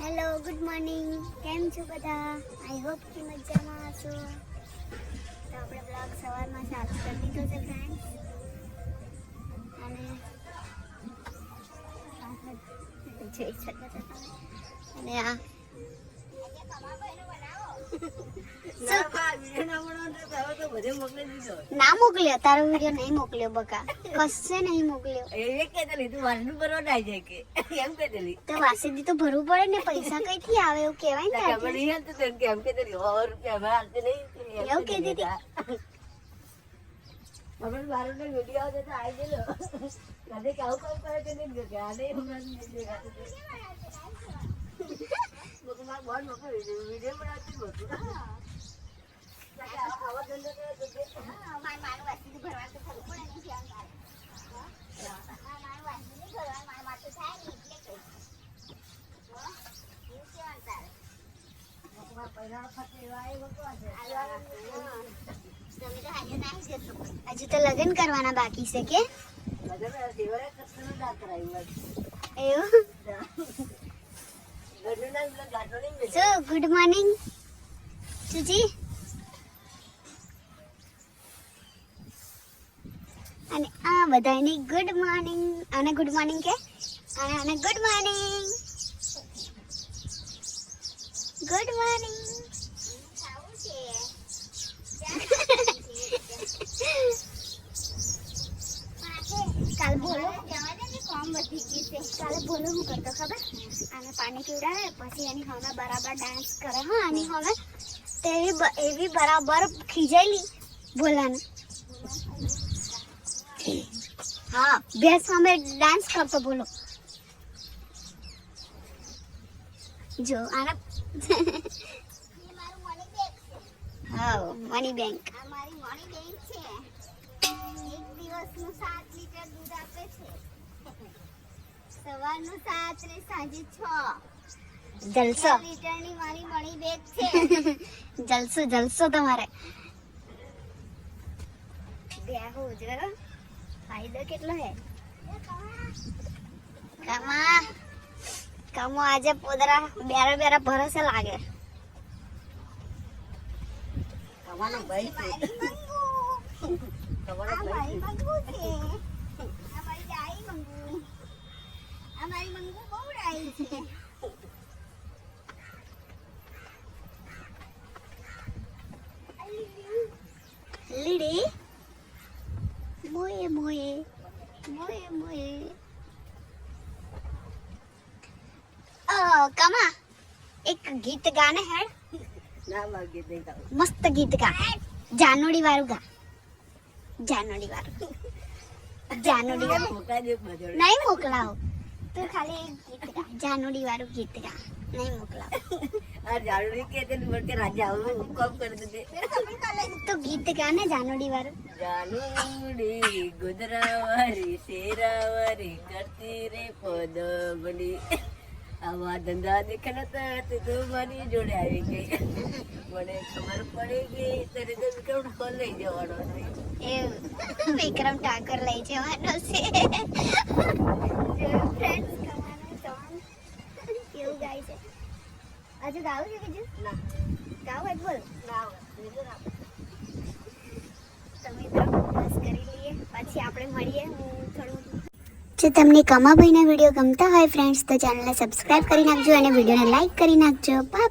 Hello, good morning. કેમ છો બધા? આઈ હોપ કે મજામાં હશો. તો આપણે બ્લોગ સવારમાં ચાલુ કરી દીધો છે ફ્રેન્ડ્સ. અને આ ના મોકલ્યો, તારો વિડિયો નહીં મોકલ્યો બકા, કશે નહીં મોકલ્યો. તો વાસીદી તો ભરવું પડે ને, પૈસા કઈથી આવે એવું કહેવાય ને. એવું કહેતી હતી. હજુ તો લગ્ન કરવાના બાકી છે કે એવું? So, good morning, Suji. અને આ બધાની ગુડ મોર્નિંગ. આને ગુડ મોર્નિંગ કે આને ગુડ મોર્નિંગ. Good morning. કાલ બોલો કાલે બોલો હું કરતો ખબર? આને પાણી પીવડાવે પછી એની હવે બરાબર ડાન્સ કરે. હા, આની હવે એવી બરાબર ખીજાયેલી બોલાને. હા, બેસ અમે ડાન્સ કરતો બોલો. જો આને હા, મની બેંક. આ મારી મની બેંક છે. એક દિવસનું 7 લીટર દૂધ આપે છે. સવારનું 7 ને સાંજે 6. જલસો. લીટરની મારી મની બેગ છે. જલસો તમારે. બેહો જો. ફાયદો કેટલો હે? કમો આજે પોદરા બેરા ભરોસે લાગે. કમાનો ભાઈ છે. અમારી મંગુ છે. અમારી ગાય મંગુ. અમારી મંગુ બહુ ડાઈ છે. લીડી મોયે મોયે મોયે મોયે. કમા એક ગીત ગાને હેડ. ના, ગીત નહીં ગાવ. મસ્ત ગીત ગા. જાનોડી વાળું ગા. જાનોડી વાળું નહીં મોકલાવો. તું ખાલી ગીત ગા. જાનોડી વાળું ગીત ગા. નહીં મોકલાવો. તો ગીત ગા ને જાનોડી વાળું. જાનોડી ગુદરાવારી શેરાવારી કરતી રે પદમણી. આવા ધંધા દેખાતા તું મારી જોડે આવી ગઈ. મને ખબર પડી ગઈ ત્યારે તો વિક્રમ ઠાકોર લઈ જવાનો છે. વિક્રમ ઠાકોર લઈ જવાનો છે. કેવું ગાય છે? હજુ ગાવું છે બીજું? ના, ગાવ જ બોલ. તમે તો બસ કરી લઈએ, પછી આપણે મળીએ. હું થોડું જો તમને કમાભાઈના વિડીયો ગમતા હોય ફ્રેન્ડ્સ તો ચેનલને સબસ્ક્રાઇબ કરી નાખજો અને વિડીયોને લાઈક કરી નાખજો. બાય.